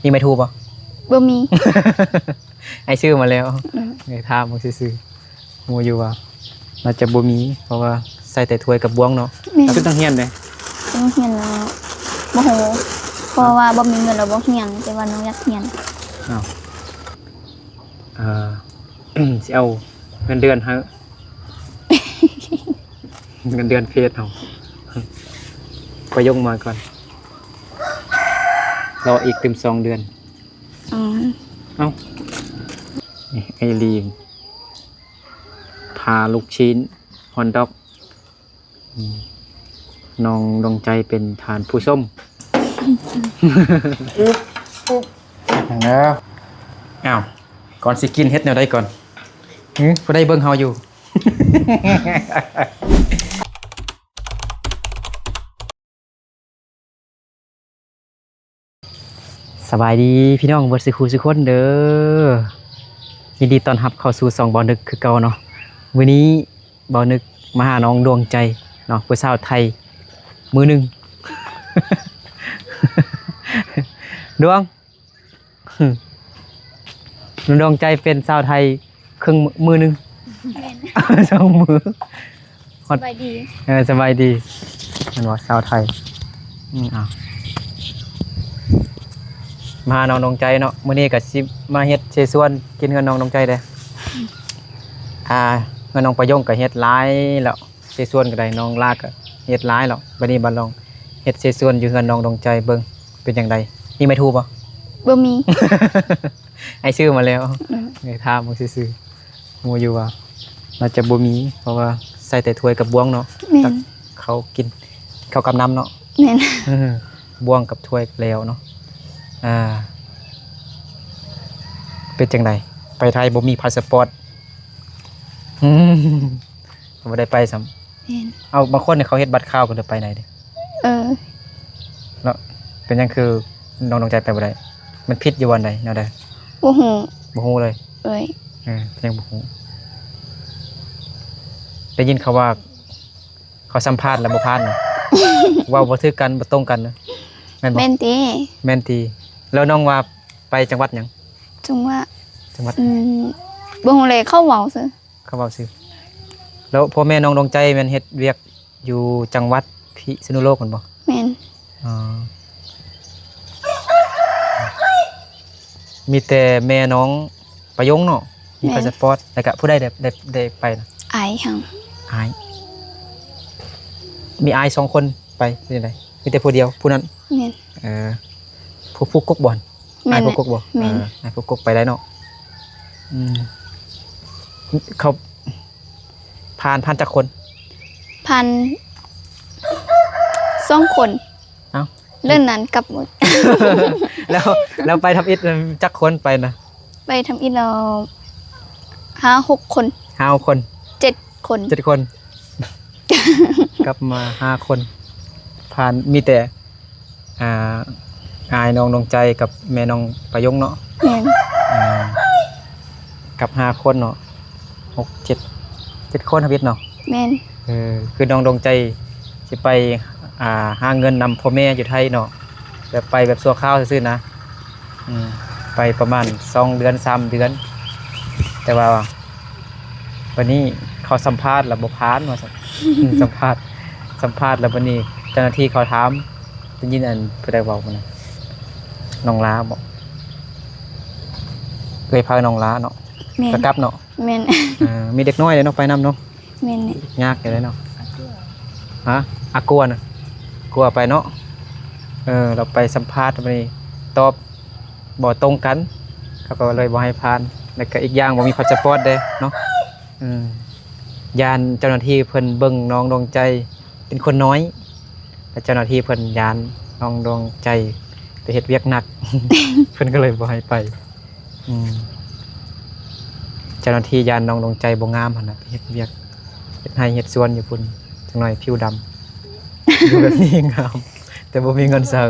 มีไม่ถูกป่ะบ่มี ไอชื่อมาแล้วไงถามมึงซื้องูอยู่ว่าน่าจะบ่มีเพราะว่าใส่แต่ถ้วยกับบ้วงเนาะแล้วต้องเฮียนเลยต้องเฮียนแล้วบ่โหเพราะว่าบ่มีเงินแล้วบ่เฮียนแต่ว่าน้องอยากเฮียนอ้าวสิเอาเงินเดือนฮะ เงินเดือนเพจเอาไปยกมาก่อนรออีกเต็ม2 เดือนเอ้าไอรีมพาลูกชิ้นฮอนด็อกน้องดวงใจเป็นทานผู้ส้มแล้วอ้าวก่อนสิกินเฮ็ดแนวใดก่อนผู้ใดเบิ่งเฮาอยู่ สบายดีพี่น้องเบิดสิคูสิคนเด้อยินดีต้อนรับเข้าสู่2บ่อนึกคือเก่าเนาะมื้อนี้บ่อนึกมาหาน้องดวงใจเนาะผู้สาวไทยมือหนึ่ง ดวง ดวงใจเป็นสาวไทยครึ่งมือหนึ่ง 2 มือสบายดีสบายดีมันว่าสาวไทยมาน้องดวงใจเนาะมื้อนี้ก็สิมาเฮ็ดเชส่วนกินเงินน้องดวงใจเด้เงินน้องประยงก็เฮ็ดหลายแล้วเชส่วนก็ได้น้องลากก็เฮ็ดหลายแล้วบัดนี้บัดลองเฮ็ดเชส่วนอยู่เงินน้องดวงใจเบิ่งเป็นจังไดมีไม่ถูกบ่บ่มี ไอ้ชื่อมาแล้วไงถามมึงซื่องูอยู่ว่าน่าจะบ่มีเพราะว่าใส่แต่ถ้วยกับบ้วงเนาะตักเขากินเขากับน้ำเนาะแม่นบ้วงกับถ้วยแล้วเนาะเป็นจังไดไปไทยบ่มีพาสปอร์ตบ่ได้ไปซ้ำเอาบางคนเนี่ยเขาเฮ็ดบัตรข้าวกันไปไหนเด้แล้วเป็นยังคือน้องใจไปบ่ได้มันผิดอยู่วันใดแนวใดบ่ฮู้บ่ฮู้เลยยังบ่ฮู้ได้ยินเขาว่าเขาสัมภาษณ์แล้วบ่ผ่านเนาะ ว่าบ่ถือกันบ่ตรงกันนะแม่นบ่แม่นติแม่นติแล้วน้องว่าไปจังหวัดหยังจังหวัดบ่ฮู้เลยเข้าเว้าซื่อเขาเว้าซื่อแล้วพ่อแม่น้องดวงใจแม่นเฮ็ดเวียกอยู่จังหวัดพิษณุโลกแม่นบ่แม่นมีแต่แม่น้องประยงเนาะมีพาสปอร์ตแล้วก็ผู้ใดได้ไปนะอายหั่นอายมีอาย2 คนไปเป็นจังไดมีแต่ผู้เดียวผู้นั้นแม่นผู้กกบ่อนอายผู้กกบ่อายผู้กกไปได้เนาะเขาผ่านจักคนผ่าน2 คนเอ้าเรื่องนั้นกลับหมด แล้วไปทำอิฐจักคนไปนะไปทำอิฐเรา5-6 คน5 คน7 คนกลับมา5 คนผ่านมีแต่อายน้องดวงใจกับแม่น้องประยงเนาะแม่นกับ5 คนเนาะ7 คนทำอิฐเนาะแม่นคือน้องดวงใจสิไปหาเงินนำพ่อแม่อยู่ไทยเนาะแบบไปแบบชั่วคราวซื่อๆนะไปประมาณ2 เดือน3 เดือนแต่ว่าวันนี้เขาสัมภาษณ์แล้วบ่ผ่านว่าสัมภาษณ์แล้ววันนี้เจ้าหน้าที่เขาถามได้ยินผู้ใดเว้าบ่นะน้องลาบ่เคยพาน้องลาเนาะกะกลับเนาะแม่นมีเด็กน้อยเลยเนาะไปนำเนาะแม่นยากเลยเนาะอากลัวนะกลัวไปเนาะเราไปสัมภาษณ์ไปตอบบ่ตรงกันเขาก็เลยบ่ให้ผ่านแล้วก็อีกอย่างบ่มีพาสปอร์ตเด้เนาะยานเจ้าหน้าที่เพิ่นเบิ่งน้องดวงใจเป็นคนน้อยแล้วเจ้าหน้าที่เพิ่นยานน้องดวงใจไปเฮ็ดเวียกหนัก เพิ่นก็เลยบ่ให้ไปเจ้าหน้าที่ยานน้องดวงใจบ่งามหั่นน่ะไปเฮ็ดเวียกเฮ็ดให้เฮ็ดสวนอยู่พุ่นจังหน่อยผิวดำดูแบบนี้งามแต่บ่มีเงินซื้อ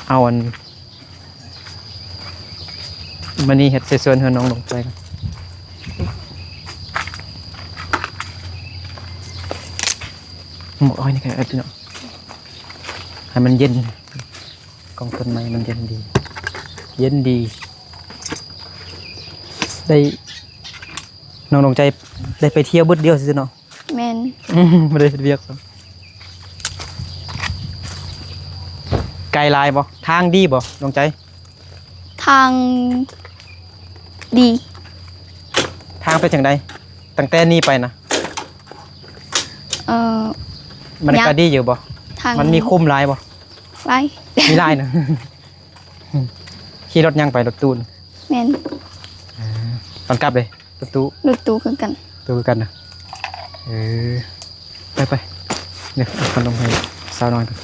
เอามันนี่เฮ็ดเสวนเฮือนน้องดวงใจหมกอ้อยนี่กันพี่น้อง ให้มันเย็นกองต้นไม้มันเย็นดีเย็นดีได้น้องดวงใจได้ไปเที่ยวเบิดเดียวสิเนาะ แม่น ไม่ได้เรียกหรอกไกลลายบ่ทางดีบ่ดวงใจ ทางดี ทางไปถึงใดตั้งแต่นี้ไปนะ เออ มัน ยัง ก็ดีอยู่บ่ ทาง มันมีคุ้มลายบ่ ไว้ มีลายนะ ขี่รถยังไปรถตูน แม่น ตอนกลับเลยรถตู้ รถตู้คือกัน ตู้กันนะเออไปเนี่ยเอาขนมให้สาวน้อยก่อน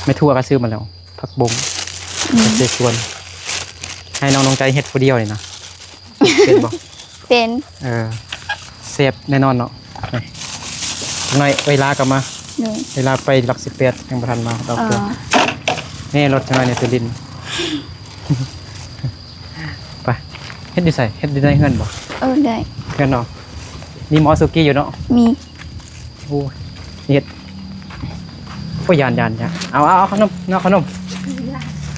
ไม่ทั่วก็ซื้อมาแล้วผักบงผักเจส่วนให้น้องดวงใจเฮ็ดผู้เดียวเลยนะเป็นบ่ เป็น เซฟแน่นอนเนาะนี่หน่อยเวลากลับมา เลย เวลาไปหลัก18ยังบ่ทันมาดอก เอ เกลือ อ นี่รถจังไดเนี่ยตัวดิน ไปเฮ็ดอยู่ไสเฮ็ดอยู่ในเฮือนบ่ ได้ เฮือนเนาะมีหมอสุกี้อยู่เนาะ มี โอ้ยเฮ็ดโอ้ยยานเอาขนมเอาขนม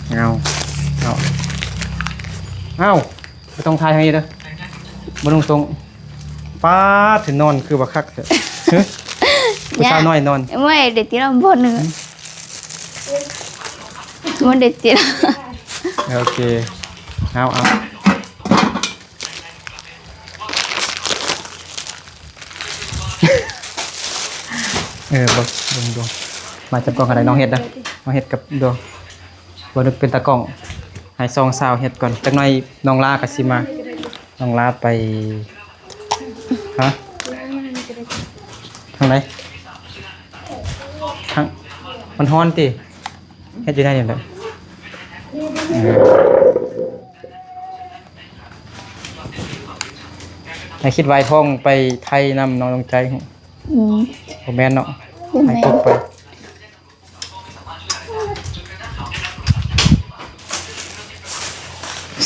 เอาบ่ต้องทายทางนี้เด้อบ่ต้องตรงป้าถึงนอนคือบ่คักเถอะฮะผู้สาวน้อยนอน ไม่เด็ดตีเราบนเนื้อมันเด็ดตีเรา โอเคเอาบ่ดวงมาจับกล้องกันได้น้องเฮ็ดนะน้องเฮ็ดกับดวงบ่นึกเป็นตากล้องให้ซองสาวเฮ็ดก่อนจักหน่อยน้องลาก็สิมาน้องลาไปฮะทางไหนทางมันฮ้อนติเฮ็ดอยู่ได้ยังไงให้คิดไว้ท่องไปไทยนำน้องดวงใจผมแม่นเนาะให้ตกไป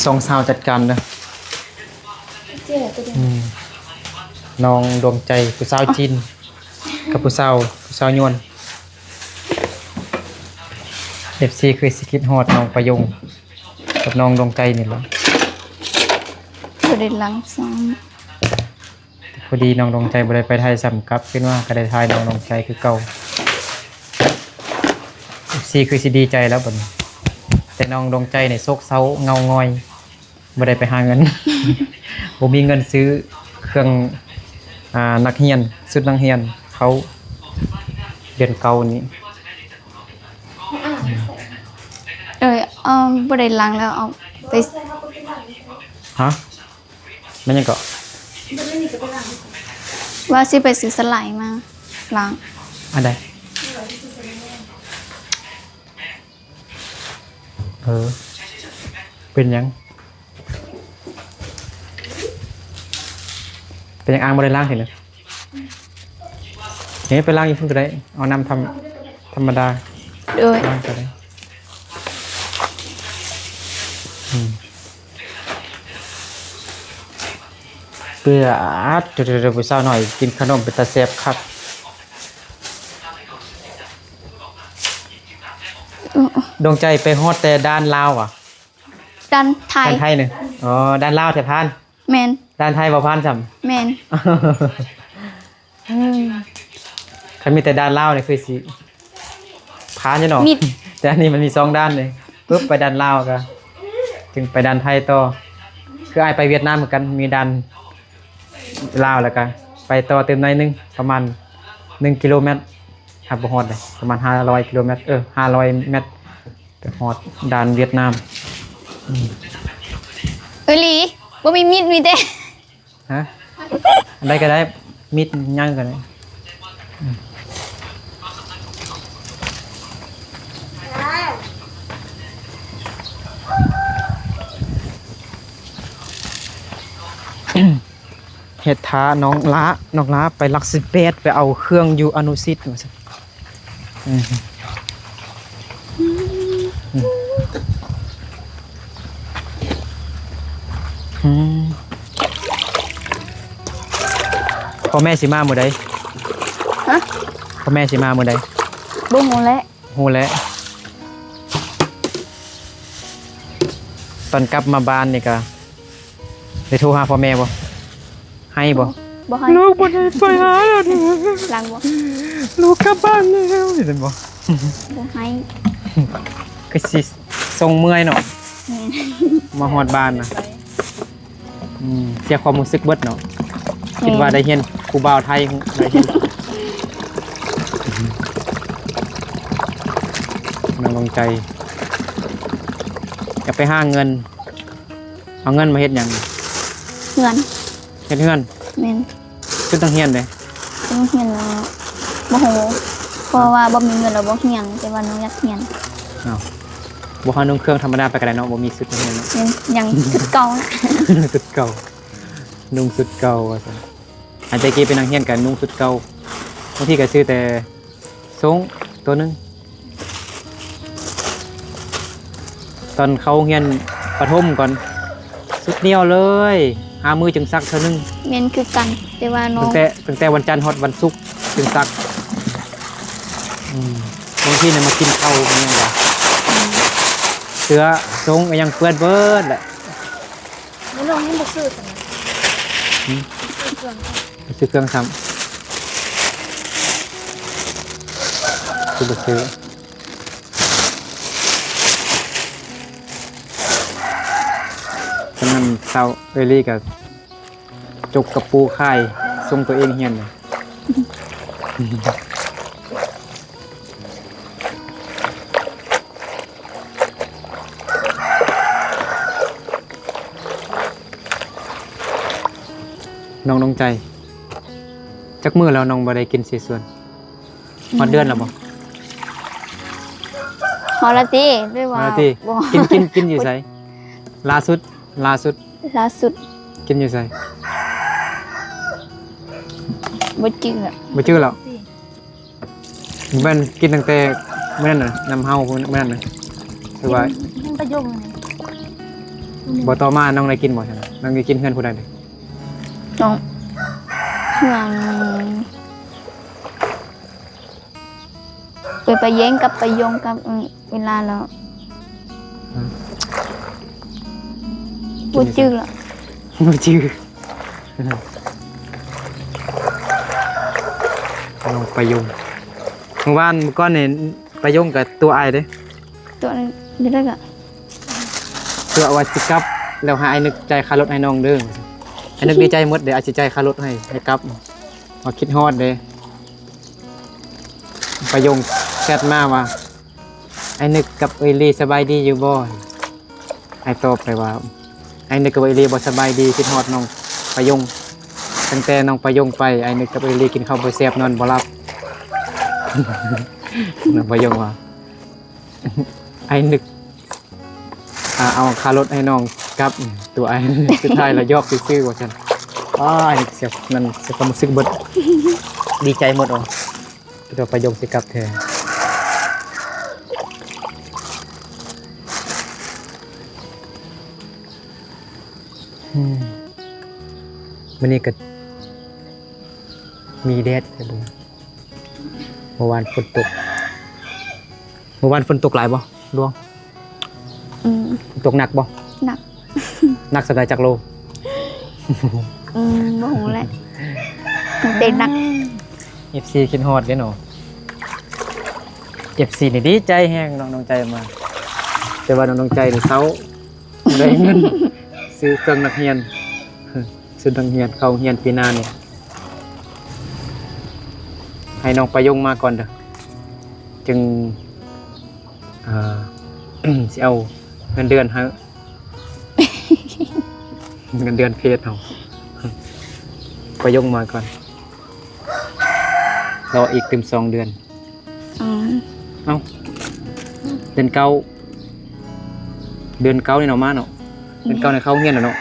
สองสาวจัดการนะน้องดวงใจผู้สาวจีนกับผู้สาวยวน FC คือสกิทฮอดน้องประยงกับน้องดวงใจนี่แหละ ประเด็นหลังซ้ พอดีน้องดวงใจบ่ได้ไปไทยสำกับขึ้นว่าก็ได้ทายน้องดวงใจคือเก่า FC คือสิดีใจแล้วบัดนี้แต่น้องดวงใจเนี่ยโศกเซาเงางอยบ่ได้ไปหาเงิน บ่มีเงินซื้อเครื่องนักเรียนชุดนักเรียนเขาเดือนเก่านี้ ประเด็นหลังแล้วเอาไป ฮะมันยังก็ ว่าสิไปซื้อสไลด์มาล้าง อันใดเป็นยังอ่างบ่ได้ล้างเห็นเลยเฮ้ยไปล้างอีกพุ่นก็ได้เอาน้ำธรรมดา โดย ล้างก็ได้เพื่อเดี๋ยวไปเศร้าหน่อยกินขนมเป็นตาแซ่บคักดวงใจไปฮอดแต่ด้านลาวอ่ะ ดันไทย ด้านไทยเนี่ยอ๋อด้านลาวแต่พาน แมน ด้านไทยบ่พานซ้ แมน ำ คันมีแต่ด้านลาวเนี่ยคือสิพานอยู่เนาะ มิด แต่อันนี้มันมีสองด้านเลยปุ๊บไปด้านลาวก็จึงไปด้านไทยต่อคืออ้ายไปเวียดนามเหมือนกันมีด้านลาวแล้วก็ไปต่อเติมหน่อยนึงประมาณ1กิโลเมตรครับบ่ฮอดเลยประมาณ500กิโลเมตร500เมตรไปฮอดด้านเวียดนาม หลีบ่มีมีดมีแต่ ฮะอันใดก็ได้มีดย่างก็ได้เฮ็ดท้าน้องล้าไปหลัก18ไปเอาเครื่องอยู่อนุสิตว่าซั่นพ่อแม่สิมามื้อใด ฮะ พ่อแม่สิมามื้อใด บ่ฮู้แหละ ฮู้แล้วตอนกลับมาบ้านนี่ก็ได้โทรหาพ่อแม่บ่ให้บ่ บ่ให้ ลูกบ่ได้ไปหาแล้วเด้อ หลังบ่ ลูกกลับบ้านแล้วเห็นบ่ บ่ให้ ก็สิส่งเมื่อยเนาะ แม่น มาฮอดบ้านน่ะเสียความรู้สึกเบิดเนาะคิดว่าได้เห็นผู้บ่าวไทยได้เห็นน้องลงใจจะไปหาเงินเอาเงินมาเฮ็ดหยัง เงิน เฮ็ดเฮือน แม่น คือต้องเฮียนเด้ ต้องเรียนแล้วบ่ฮู้เพราะว่าบ่มีเงินแล้วบ่เรียนแต่ว่าน้องอยากเรียน อ้าวบ่เฮานุ่งเครื่องธรรมดาไปก็ได้เนาะบ่มีสุดเฮียนเนาะ ยังสุดเก่านะ สุดเก่านุ่งสุดเก่าว่าซั่นอาจจะกี้เป็นนักเฮียนกันนุ่งสุดเก่าบางทีก็ซื้อแต่ทรงตัวหนึงตอนเขาเฮียนประถมก่อนสุดเหนียวเลยหามือจึงซักเท่านึง แม่นคือกันแต่ว่าน้อ ตั้ ง งแต่วันจันทร์ฮอดวันศุกร์จึงซักบางทีเนี่ยมากินข้าวมันยังไงเสื้อทรงก็ยังเปื้อนเบิดแหละ นี่น้องยังบ่ซื้อกัน ซื้อเครื่องซ้ำซื้อฉะนั้นเช้าเอลี่กับจกกับปูค่ายทรงตัวเองเฮียนเลยน้องใจจักมือแล้วน้องบ่ได้กินสีส่วนฮอดเดือนแล้วบ่ ฮอลลาตีด้วยว่า มาติ บ่ กินอยู่ไสล่าสุด ล่าสุด กินอยู่ไส บ่จื้อ บ่ชื่อแล้วมันกินตั้งแต่มื้อนั้นน่ะน้ำเฮามื้อนั้นน่ะคือว่า ยังประโยคนึง บ่ต่อมาน้องได้กินบ่ซั่นน้องได้กินเฮือนผู้ใดเด้ น้องเพื่อนไปแย้งกับไปยงกับเวลาแล้วบ่จื้อแล้ว บ่ชื่อน้องไปยงเมื่อวานเมื่อก่อนนี่ไปยงกับตัวอ้ายเด้ ตัวนึงนี่ได้ก็ ตัวว่าสิกลับแล้วหาไอ้นึกใจค่ารถให้น้องเด้อไอ้นึกดีใจหมดเดี๋ยวอาจสิจ่ายค่ารถให้กลับมาคิดฮอดเด้ไปยงแชทมาว่าไอ้นึกกับเอลีสบายดีอยู่บ่ไอ้ตอบไปว่าไอ้นึกกับเอลีบ่สบายดีคิดฮอดน้องไปยงตั้งแต่น้องไปยงไปไอ้นึกกับเอลีกินข้าวบ่แซ่บนอนบ่หลับ น้องไปยงว่า ไอ้นึกเอาค่ารถให้น้องกลับตัวไอ้ สุดท้ายเรายอกซื่อๆว่าซั่นอ้ายเสียนั่นเสียความรู้สึกเบิด ดีใจหมดอ๋อตัวไปยงสิกลับแท้วันนี้ก็มีแดดใช่บุเมื่อวานฝนตกหลายบ่ดวงตกหนักบ่ หนัก หนักสักจากโล บ่ฮู้แหละเต็มหนัก FC คิดฮอดเด้เนาะ FC นี่ดีใจแฮงน้องใจมาแต่ว่าน้องใจนี่เซาได้เงิน ซื้อเครื่องนักเรียน ซื้อนักเรียนเข้าเรียนปีหน้านี่ให้น้องไปยงมาก่อนเด้อจึงสิเอาเงินเดือนให้ เงินเดือนเพจเอา ไปยงมาก่อนรออีกเต็ม2 เดือน เอ้าเดือนเก้านี่เนาะมาเนาะเดือนเก้าในเข้าเงียนแล้วเนาะ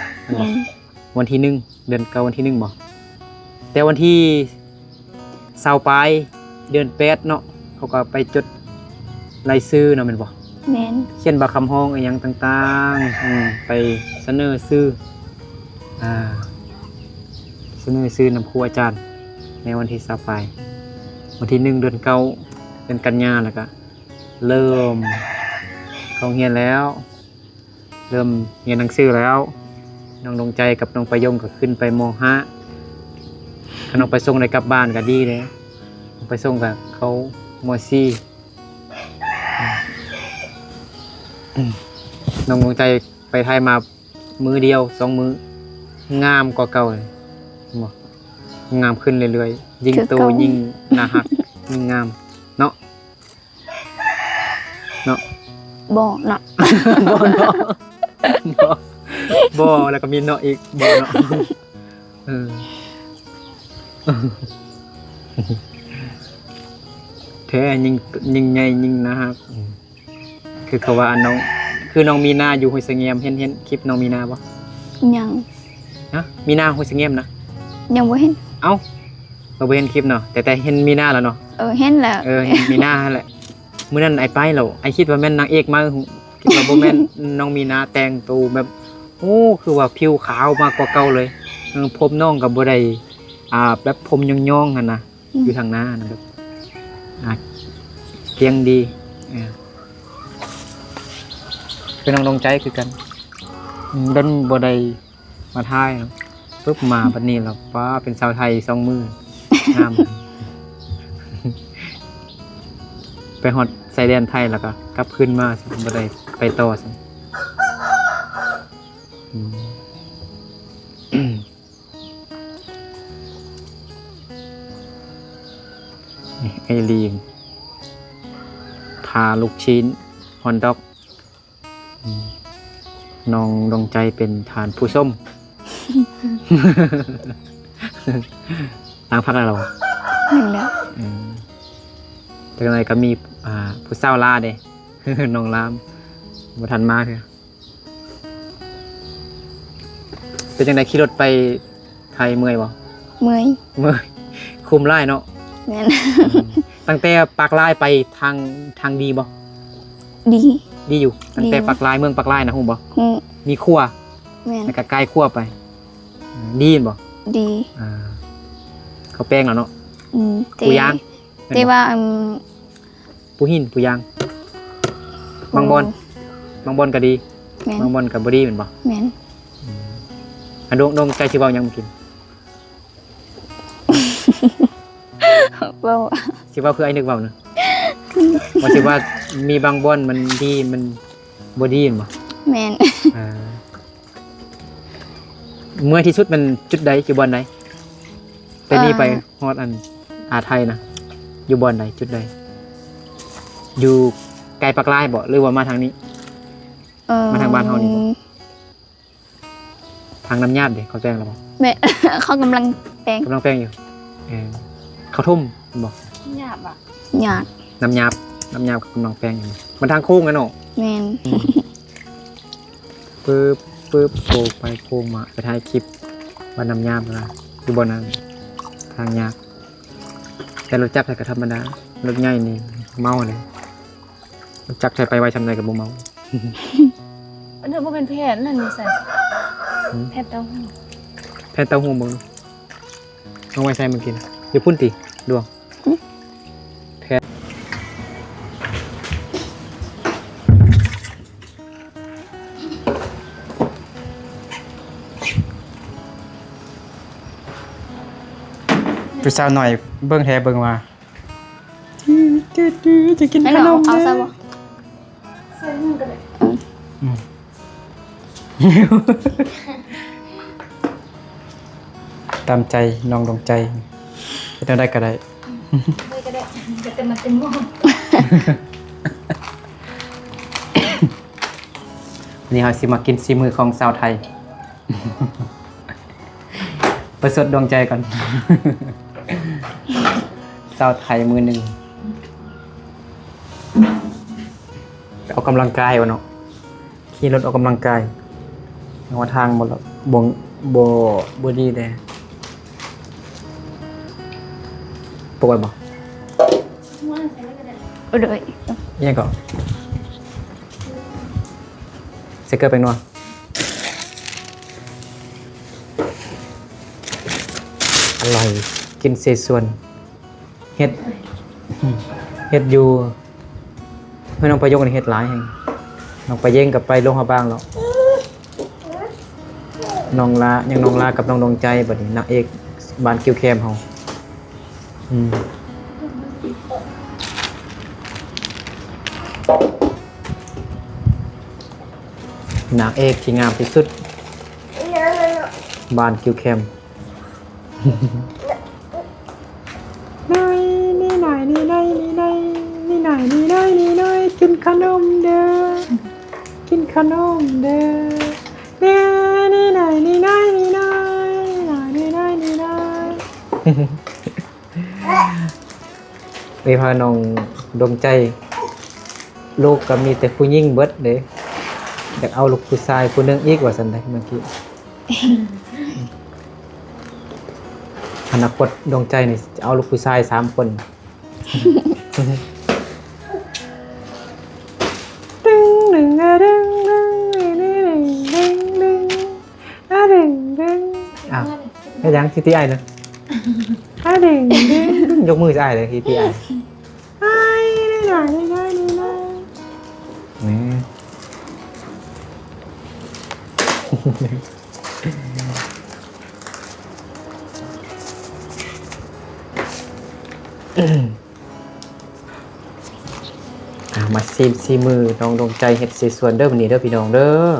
วันที่1เดือนเก้าวันที่1บ่แต่วันที่20ปลายเดือน8เนาะเขาก็ไปจดรายชื่อเนาะแม่นบ่ แม่น เขียนบักคำห้องอะไรอย่างต่างๆไปเสนอชื่อเสนอชื่อนำครูอาจารย์ในวันที่20ปลายวันที่1เดือน9 เดือนกันยาแล้วก็เริ่มเข้าเรียนแล้ว เริ่มเรียนหนังสือแล้วน้องดวงใจกับน้องประยงก็ขึ้นไปม.5ถ้าน้องไปส่งได้กลับบ้านก็ดีเลยน้องไปส่งกับเขาม.4น้องดวงใจไปไทยมามื้อเดียว2 มื้องามกว่าเก่าเลยบ่งามขึ้นเรื่อยๆยิ่งโตยิ่งน่าฮักยิ่งงามเนาะบ่เนาะ บ่เนาะบ่แล้วก็มีเนาะอีกบ่เนาะแท้ยิ่งใหญ่ยิ่งนะฮะคือเขาว่าน้องคือน้องมีนาอยู่ห้วยเสงี่ยมเห็นคลิปน้องมีนาบ่ ยัง ฮะมีนาห้วยเสงี่ยมนะ ยังบ่เห็น เอ้าเราบ่เห็นคลิปเนาะแต่เห็นมีนาแล้วเนาะ เห็นแล้ว เห็นมีนาแหละมื้อนั้นไอ้ไปแล้วไอ้คิดว่าแม่นนางเอกมาคิดว่าบ่แม่นน้องมีนาแต่งตัวแบบโอ้คือว่าผิวขาวมากกว่าเก่าเลยผมน้องก็บ่ได้แบบผมย่องๆหั่นน่ะอยู่ทางหน้านะแบบเกียงดีเป็นน้องดวงใจคือกันดันบ่ได้มาถ่ายปุ๊บมาบัดนี้แล้วป้าเป็นสาวไทย2 มืองาม ไปฮอดไซแดนไทยแล้วก็กลับขึ้นมาบ่ได้ไปต่อซั่นไอลีนพาลูกชิ้นฮอนด็อกน้องดวงใจเป็นทานผู้ส้ม ต่างพักอะไรเรา เห็นแล้ว จากนั้นก็มีผู้สาวลาเด้ น้องลามบ่ทันมาคือเป็นจังได๋ขี่รถไปไทยเมื่อยบ่ เมื่อย คุมไล่เนาะ แม่น ตั้งแต่ปากลายไปทางดีบ่ ดี อยู่ตั้งแต่ปากลายเมืองปากลายนะฮู้บ่ ฮู้ มีครัว แม่น แล้วก็ใกล้ครัวไปดีบ่ ดี เขาแป้งแล้วเนาะ แต่ ปูยาง แต่ว่าปูหินปูยางบางบอนก็ดี แม่น บางบอนก็บ่ดีแม่นบ่ แม่น ดวงใจสิเว้าหยังบ่กิน เว้า สิเว้าคือไอ้นึกเว้านะว่าสิว่ามีบางบ่อนมันดีมันบ่ดีแม่นบ่ แม่น เมื่อที่สุดมันจุดใดอยู่บ่อนใดแต่นี่ไปฮอดอันไทยนะอยู่บ่อนใดจุดใดอยู่ไกลปากลายบ่หรือว่ามาทางนี้ มาทางบ้านเฮานี่บ่ ทางน้ำยาบเด้เขาแป้งแล้วบ่ แม่ เขากำลังแปลง กำลังแป้งอยู่เขาทุ่มบ่ หยาบอ่ะหยาบ น้ำยาบกับกำลังแป้งอยู่มันทางโค้งกันเนาะ แม่น ปึ๊บโค้งไปโค้งมาไปถ่ายคลิปว่าน้ำยาบนะอยู่บนนั้นทางยากแต่รถจักรใส่ก็ธรรมดารถใหญ่นี่เมาเลยรถจักรใส่ไปไว้ทำไรกับบ่เมา อันเธอบ่เป็นแพทย์นั่นนี่ใส่แพทย์เต้าหู้ แผ่นเต้าหู้บ่เอาไว้ใส่มากินเดี๋ยวพุ่นติดวงแผ่นผู้สาวหน่อยเบิ่งแท้เบิ่งว่าจะกิน ให้ ข น้ น อง ม เอาซะบ่ ใส่มือกันเลย ตามใจน้องดวงใจเฮ็ดได้ก็ได้ ไม่ก็ได้จะเต็มมาเต็มหม้อ วันนี้เราสิมากินซีมือของสาวไทย ประสดดวงใจก่อน สาวไทยมือหนึ่งออกกำลังกายวะเนาะขี่รถออกกำลังกายเอาทางบ่ละบ่ดีแน่ปกติบ่ ว่าใส่ไม่ก็ได้ เอาเลย ยังก่อนสเกอร์เป็นนัวอร่อยกินเศษส่วนเฮ็ด เฮ็ดอยู่เพื่อนน้องไปยกนี่เฮ็ดหลายแห่งน้องไปเย่งกับไปลงหาบ้างแล้วน้องลายังน้องลากับน้องดวงใจบัดนี้นางเอกบ้านคิวแคมเฮานางเอกที่งามที่สุดบ้านคิวแคมนี่หน่อยกินขนมเด้อกินขนมเด้อนี่หน่อยไปพาน้องดวงใจลูกก็มีแต่ผู้หญิงเบิดเด้อยากเอาลูกผู้ชายผู้หนึงอีกว่าซั่นได้เมื่อกี้อนาคตดวงใจนี่จะเอาลูกผู้ชาย3 คนตึ้งหนึ่งอะดึงอ้าวให้ยังที่ที่ไอ้นะดึงยกมือจะไอ้เลยที่ที่ไอ้นี่มาซีมือน้องดวงใจเฮ็ดสีส่วนเด้อวันนี้เด้อพี่น้องเด้อ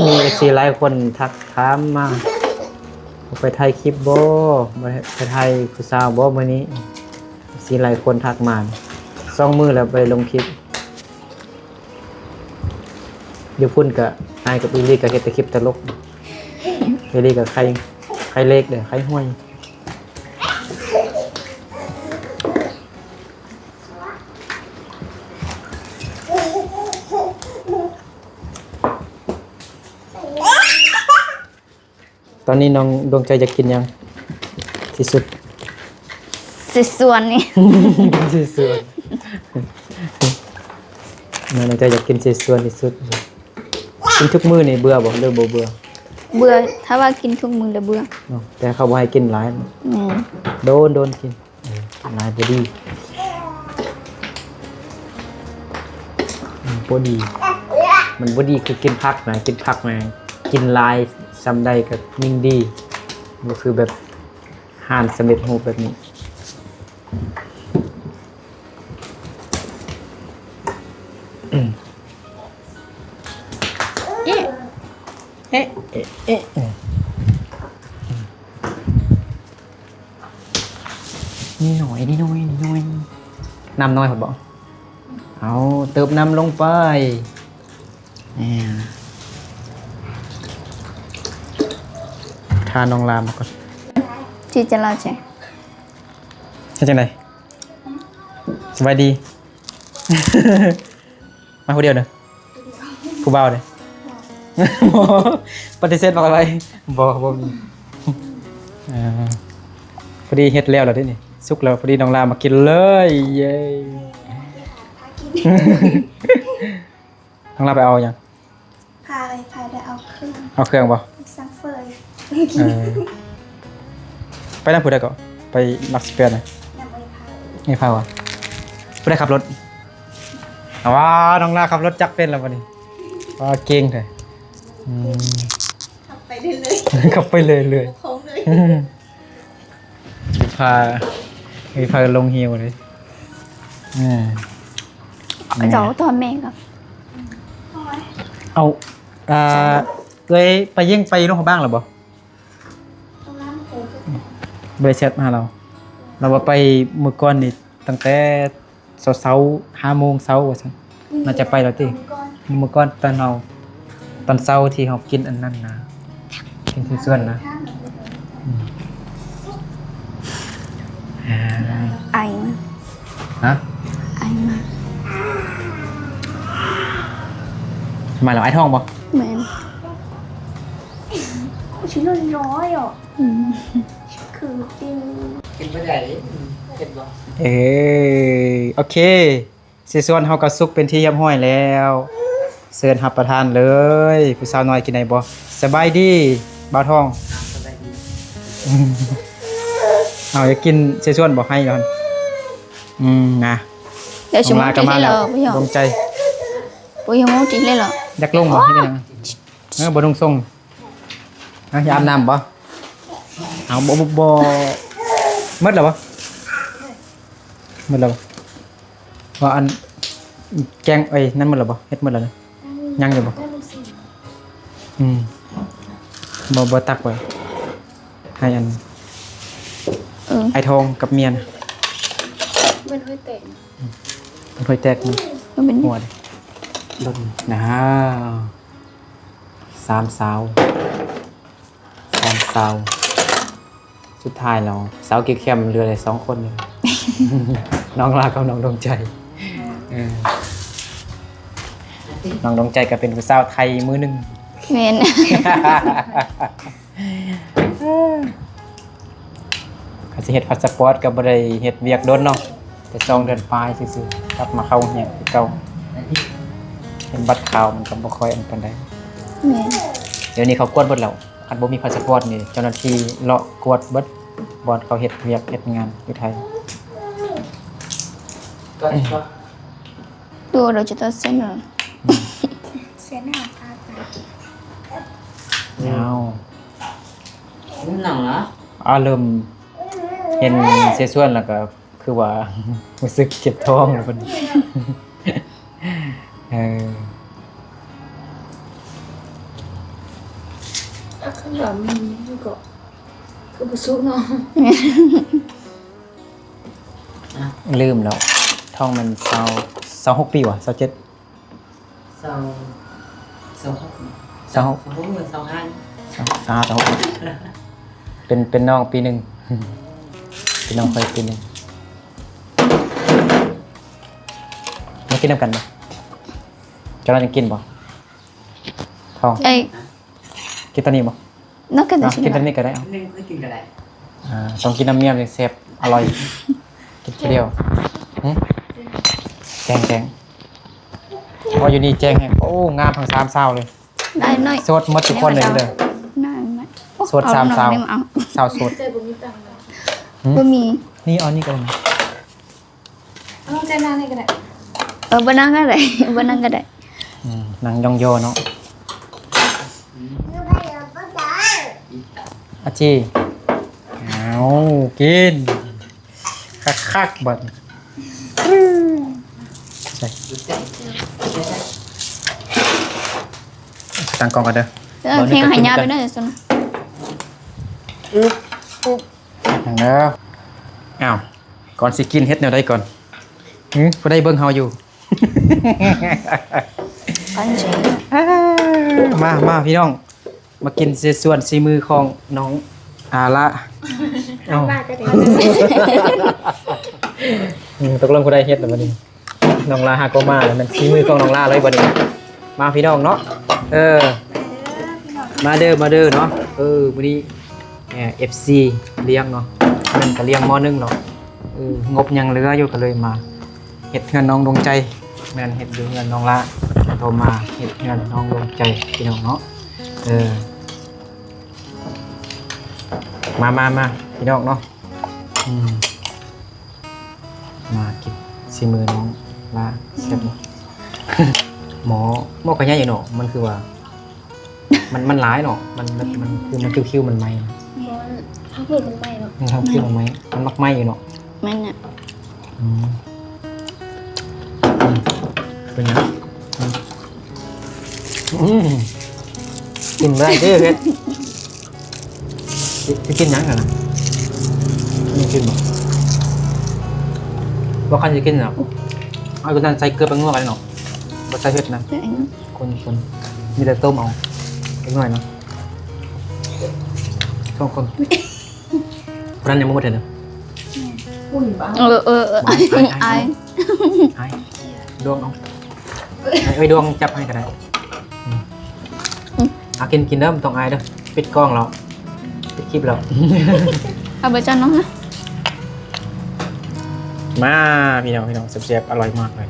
มีซีหลายคนทักถามมาไปถ่ายคลิปบ่ไปถ่ายผู้สาวบ่มื้อนี้ซีหลายคนทักมา2 มื้อแล้วไปลงคลิปเดี๋ยวพุ่นก็อายกับอีลี่ก็เฮ็ดแต่คลิปตลกอีลี่ก็ใครเล็กเด้อใครห้วยตอนนี้น้องดวงใจจะกินยังที่สุด สิส่วนนี่ ที่สุดน้องดวงใจอยากกินที่ส่วนที่สุดกินทุกมื้อนี่เบื่อบ่หรือบ่เบื่อ เบื่อถ้าว่ากินทุกมื้อแล้วเบื่อ แต่เขาบ่ให้กินหลายโดนกินหลายบ่ดีบ่ดีมันบ่ดีคือกินผักนะกินผักมากินหลายซ้ำได้ก็ยิ่งดีก็คือแบบห่านสำเร็จรูปแบบนี้นี่หน่อยน้ำน้อยครับบอกเอาเติมน้ำลงไปทานน้องลามก่อน ที่จะเล่าใช่ ใช่จังไดสบายดี มาคนเดียวเด้อผู้เบาเด้อ ปฏิเสธบอกอะไรบ่มีพอดีเฮ็ดแล้วเด้นี่สุกแล้วพอดีน้องลามมากินเลยเย้ น้องลามไปเอายัง พาได้เอาเครื่องบ่ ซักเฟย ไปนั่งผู้ใดก่อนไปลักสเปียร์นะไม่พาว่ะผู้ใดขับรถว้าน้องลาขับรถจักเป็นแล้ววันนี้ว้าเก่งเลยขับไปเรื่อยๆขับไปเรื่อยๆโค้งเลยพาลงเฮียวเลยเจ้าตอนแม่ครับ เอาเลยไปยิ่งไปลงเขาบ้างหรือเปล่าบริษัทมาเราว่าไปมือก่อนนี่ตั้งแต่เช้า5 โมงเช้าว่าซั่นน่าจะไปแล้วติมือก่อนตอนเช้าที่เรากินอันนั้นนะกินส่วนนะไอฮะไอมาทำไมเราไอ้ท้องบ่เหมือนชิ้นน้อยอ่ะคือกินไม่ใหญ่เห็นบ่โอเคสิส่วนเฮาก็สุกเป็นที่เรียบร้อยแล้วเชิญรับประทานเลยผู้สาวน้อยกินได้บ่สบายดีบ่าวทองสบายดีเอาจะกินสิส่วนบ่ให้ก่อน นะ เดี๋ยวชั่วโมง กั จี มา เลยเหร แล้ว อพี่หยอ ดวงใจ ปุยชั่วโมงจีเลยเหรอ อยากลงบ่ที่เป็นยังบ่ต้องส่งยามน้ำบ่เอาบ่หมดแล้วบ่หมดแล้วบ่ว่าอันแกงนั่นหมดแล้วบ่เฮ็ดหมดแล้วนะยังอยู่บ่บ่ตักไว้ให้อันไอทองกับเมียนะ มันห้อยเตะ มันเคยแตกมัน มันเป็น หัวดิลดนะฮะสามสาวสุดท้ายเราสาวเกี่ยวแคมเรือเลย2 คนเลย น้องลากับน้องดวงใจน้องดวงใจก็เป็นผู้สาวไทยมือหนึ่ง เมน เขาจะเฮ็ดพาสปอร์ตกับบริเฮ็ดเวียกโดนเนาะแต่2 เดือนปลายซื่อๆกลับมาเข้าเนี่ยคือเก่าเห็นบัตรขาวมันก็บ่ค่อยอันปานใด เมน เดี๋ยวนี้เขากวดเบิดแล้วคันบ่มีพาสปอร์ตนี่เจ้าหน้าที่เลาะกวดเบิดบ่อนเขาเฮ็ดเวียกเฮ็ดงานอยู่ไทย ดูเราจะตัดเส้นเหรอ เสียหน้าตาตา ยาว Đúng lòng đó. เริ่มเห็นเสส่วนแล้วก็คือว่า รู้สึกเจ็บท้องแล้วเพิ่น ข้างหลังมันก็คือบุซุกเนาะ ลืมแล้วท้องมัน26 ปีว่ะ27 Sau sau hốc. 26 Sau hốc là sau hai. 26เป็นน้องปีหนึ่ง เป็นน้องเคยปีหนึ่งมากินน้ำกันบ่เจ้าเราจะกินบ่ท้อง ไอ้ กินตอนนี้บ่ นักกันแต่ กิ ชิ นตอนนี้ก็ได้ Nên cứ tìm cái này. ต้องกินน้ำเมี่ยมแซ่บอร่อยกินทีเดียวแจงพออยู่นี่แจงแห้งโอ้งามทั้ง3 สาวเลย ได้น้อย โสดหมดทุกคนเลยเลย น่าไหม สวดสามสาว เอา สาวโสด ใจบุมีตังค์เลย บ่มี นี่เอานี่กันนะ เอาใจนานเลยก็ได้ บ่นั่งก็ได้ บ่นั่งก็ได้ นางยองโยเนาะอาจีเอากินคักๆบัดใช่ตั้งกล้องกันเด้อ เพลงหายาวด้วยเด้อซุน นั่งแล้วอ้าวก่อนสิกินเฮ็ดแนวใดก่อนบ่ได้เบิ่งเฮาอยู่ ปันเจ มาพี่น้อง มากินเสส่วนสีมือของน้องอาละเอา บ้าก็ได้ ตกลงกูได้เฮ็ดแล้วบัดนี้น้องลาฮาก็มาแล้วมันสีมือของน้องลาเลยบัดนี้มาพี่น้องเนาะมาเด้อเนาะมื้อนี้FC เลี้ยงเนาะมันก็เลี้ยงมอนึงเนาะงบยังเหลืออยู่ก็เลยมาเฮ็ดเงินน้องดวงใจแม่นเฮ็ดอยู่เงินน้องละโทรมาเฮ็ดเงินน้องดวงใจพี่น้องเนาะมาพี่น้องเนาะมากินซีมือน้องละเสร็จ หมอขยายอยู่เนาะมันคือว่า มันร้ายเนาะมันคือมันคิ้วมันไหม พักเพื่อนกันไปเนาะ มันทำคิ้วมันไหมมันมักไหมอยู่เนาะ มันน่ะ เป็นไงกินได้เด้อเฮ็ดจะกินยังกันนะไม่กินบ่ว่าคันจะกินเนาะเอาคนนั้นใส่เกลือไปงัวกันเนาะบ่ใส่เผ็ดนะ ใช่ คนมีแต่ต้มเอาเล็กน้อยเนาะ2 คนคนนั้นยังไม่หมดเลยเนาะ อุ่นบ้า ไอ้ ไอ้ดวงเอาไอ้ดวงจับให้ก็ได้เอากินเด้อต้องอายเด้อปิดกล้องแล้วปิดคลิปแล้ว เอาไปจานน้องนะ มาพี่น้องเสียบๆอร่อยมากเลย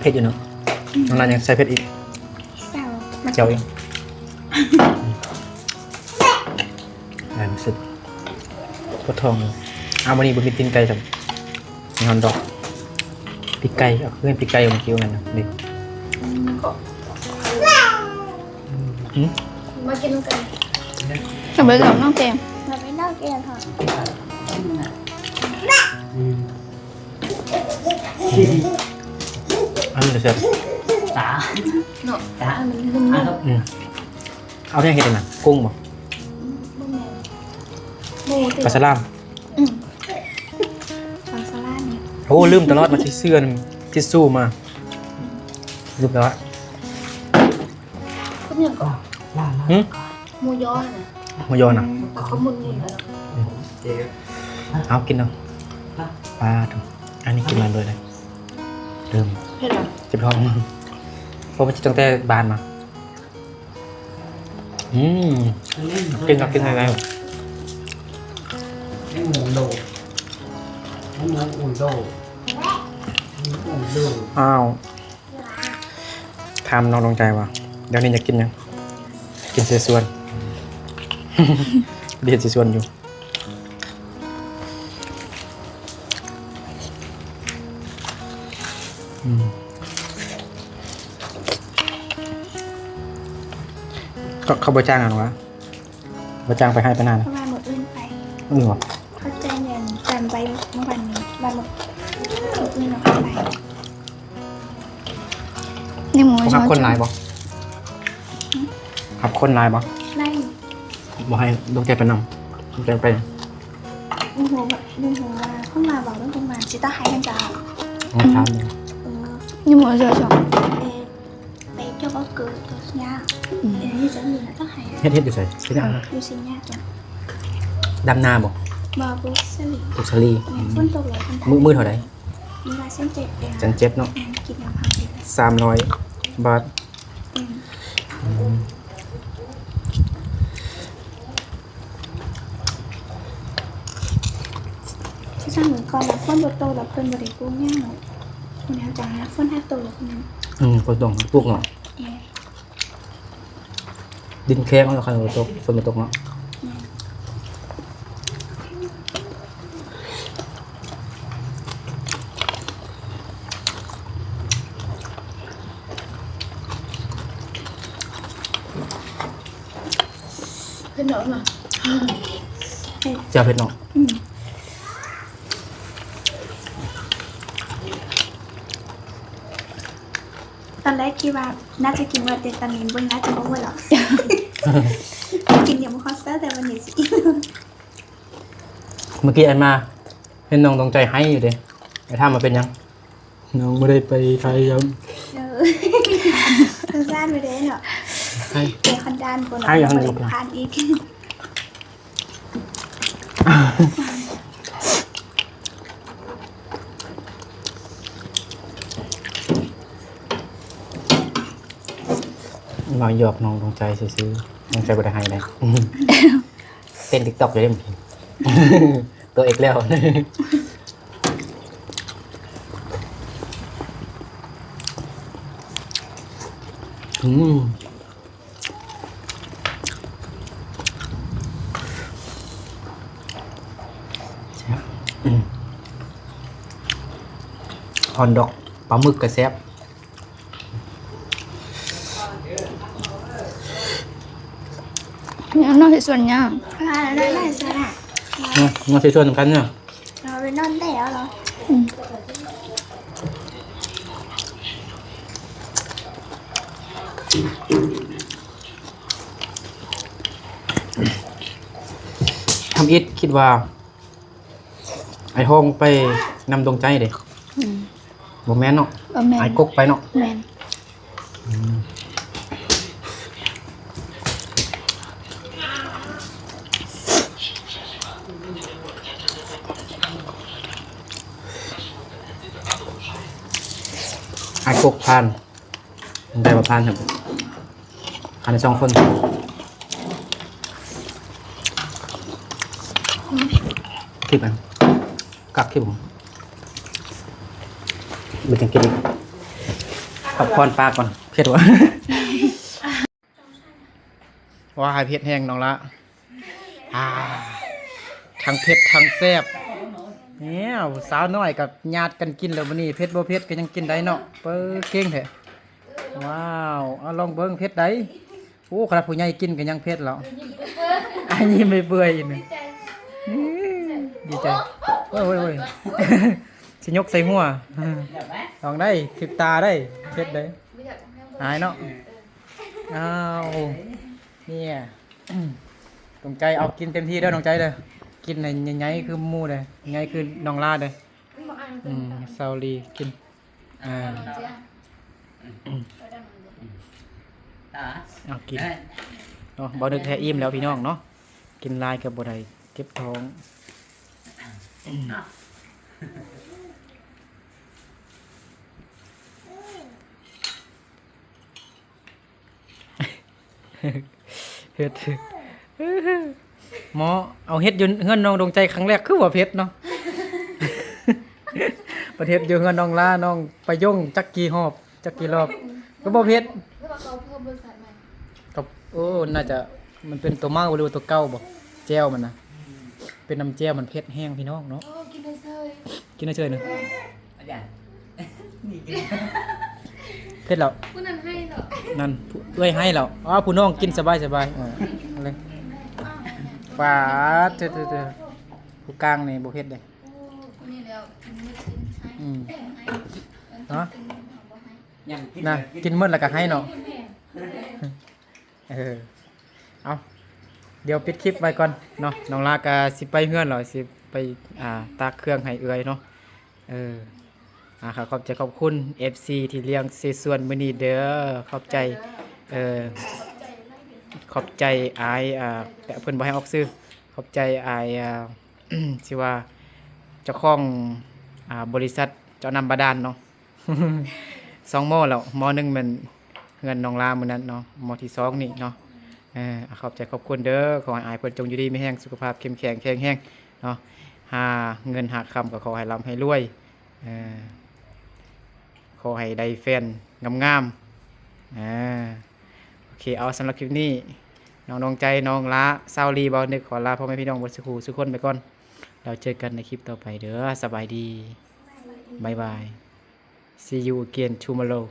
ผ็ดอยู่เนาะน้องนันยังใส่เผ็ดอีก เศร้ามัน เจียวเองอะไรมันสุดปวดท้องเลยเอาวันนี้บุญมีตีนไก่จังมีฮอนดอกปีกไก่เอาเพื่อนปีกไก่มาคิ้วกันนะนี่ มากินกัน ทำไมเราน้องเกม เราไม่น่าเกลียดค่ะ อันนี้เสร็จ ตา เนาะ ตา มันนุ่ม ครับ เอาเนี่ยเห็ดเลยนะกุ้งบ่ ๆบ่แม่นหมูติ ปลาสลาม ปลาสลัดนี่ โอ้ลืมตลอดมาที่เสื้อที่สู้มาลืมตลอด ก็อย่างก็ หืม หมูย้อนน่ะ มายอนะ เขามุนๆแล้ว เจ๊ เอากินเอาปลาถูกอันนี้กินมาเลยเลยเริ่ม เผ็ดเหรอ เจ็บท้องเพราะมันจะตั้งแต่บานมากินกับกินอะไร ให้หมูโดให้หมูอุ่นโดอุ่นโด อ้าวทำน้องดวงใจว่ะเดี๋ยวนี้อยากกินยังกินเสียส่วน เรียนเสียส่วนอยู่ก็เขาบริจ้างหรอวะบริจ้างไปให้ไปนาน เพราะว่าหมดอื่นไป นี่หรอ เขาแจ้งเงินจำไปเมื่อวันนี้วันหมดอื่นเราเข้าไปนี่หมู เขาขับคนลายบ่ขับคนลายบ่ ไล่ บอกให้ดวงใจไปนำดวงใจไป ดูหัวแบบดูหัวว่าเข้ามาบอกเรื่องตรงมาชิต้าไฮกันจ้า ต้องถามเลย นี่หมูเสือสองไปเจ้าก็เกิดตัวเนี้ยนี่จะมีนะต้องไฮ เฮ็ดอยู่ใส่ที่นั่น ดูสิเนี่ยจ้ะ ดำนาบ่ บาบุสลี ตุกสลี ฝนตกเลยคนไทย มือเท่าไหร่ มีลายเส้นเจ็ดเอง จันเจ็บเนาะ กินน้ำพังไปเลย 300 บาทที่สร้างเหมือนก่อนแล้วฝนโตแล้วเพิ่นบริกุ้งเนี่ยหนูคนนี้จังนะฝนห้าโตแล้วคนนั้น ก็ต้องปลูกเนาะดินแข็งแล้วคันตกฝนตกเนาะเผ็ดเหรอมา เจ้าเผ็ดเนาะ ตอนแรกคิดว่าน่าจะกินวันเด็ดตอนนี้บนน่าจะไม่หมดหรอกกินเดี๋ยวมันคอสเตอร์แต่วันนี้สิ เมื่อกี้อันมาเห็นน้องตรงใจให้อยู่เด้ไอ้ท่ามาเป็นยังน้องไม่ได้ไปไทยยัง คือซ่านไปเลยเนาะ ให้ เด็กคนด้านคน ให้อย่างนี้ ผ่านอีก มาหยอกน้องตรงใจซื้อๆน้องใจบ่ได้ให้เลยเต้น TikTok อยู่เด้มตัวเอกแล้วฮอนดอกปลาหมึกกระแซบ เนี่ยนอกที่ส่วนย่างได้ได้สระ มาช่วยๆสำคัญเนี่ย เราไปนอนได้แล้วเหรอ ทำอิดคิดว่า ไอ้ห้องไปนำดวงใจเด็กบ่แม่นเนาะ แมน ไอ้กกไปเนาะ แมน ไอ้กกพานได้มาพานครับพานใน2 คนคลิปอันกักคลิปผมเป็นจังกินอีก พักผ่อนปากก่อนเผ็ดวะ ว่าให้เผ็ดแห้งน้องละทั้งเผ็ดทั้งแซ่บเนี่ยสาวน้อยกับญาติกันกินแล้วมื้อนี้เผ็ดบ่เผ็ดก็ยังกินได้เนาะเปิ้เก่งแท้ว้าวเอาลองเบิ่งเผ็ดได้โอ้ขนาดผู้ใหญ่กินก็ยังเผ็ดแล้วอันนี้ไม่เบื่ออีกนี่ดีใจโอ้ย สิยกใส่หัวลองได้ถึกตาได้เผ็ดได้หายเนาะอ้าวเนี่ยตรงใจเอากินเต็มที่เด้อน้องใจเด้อกินในใหญ่ๆคือหมูเด้อใหญ่คือน้องลาเด้อซาลีกินเอากินเนาะบ่นึกแท้อิ่มแล้วพี่น้องเนาะกินลายกับบ่ได้เก็บท้องเฮ็ดหมอเอาเฮ็ดอยู่เฮือนน้องดวงใจครั้งแรกคือว่าเผ็ดเนาะ ประเทศอยู่เฮือนน้องลาน้องไปย่งจักกี่รอบก็บ่เผ็ด แล้วเขาเพิ่มรสชาติใหม่ กับโอ้น่าจะมันเป็นตัวเมาหรือว่าตัวเก่าบ่แจ่วมันนะเป็นน้ำแจ่วมันเผ็ดแห้งพี่น้องเนาะ โอ้กินได้เซย กินได้เฉยๆนึงเผ็ดแล้ว ผู้นั้นให้เหรอ นั่นผู้เอ้ยให้แล้วอ๋อผู้น้องกินสบายเอาเลยปาดเด้อผู้กลางนี่บ่เผ็ดเด้ โอ้คนนี้แล้วกินไม่กินใช่ เนาะนะกินหมดแล้วก็ให้เนาะเอาเดี๋ยวปิดคลิปไว้ก่อนเนาะน้องลากาสิไปเฮือนเหรอสิไปตากเครื่องให้เอื้อยเนาะครับขอบคุณ FC ที่เลี้ยงเสส่วนมื้อนี้เด้อขอบใจขอบใจอายแต่เพิ่นบ่ให้ออกซื้อขอบใจอายสิว่าเจ้าของบริษัทเจ้านำบาดาลเนาะ 2 หม้อแล้วหม้อหนึงมันเงินน้องลามื้อนั้นเนาะหม้อที่2นี่เนาะขอบใจขอบคุณเด้อขอให้อายเพิ่นจงอยู่ดีมีแรงสุขภาพเข้มแข็งแข็งแรงเนาะหาเงินหาคำก็ขอให้ร่ำให้รวยขอให้ได้แฟนงามๆโอเคเอาสำหรับคลิปนี้น้องดวงใจน้องละซาวลีบ่นึกขอลาพ่อแม่พี่น้องบ่สุขคนไปก่อนเราเจอกันในคลิปต่อไปเด้อสบายดีบ๊ายบาย See you again tomorrow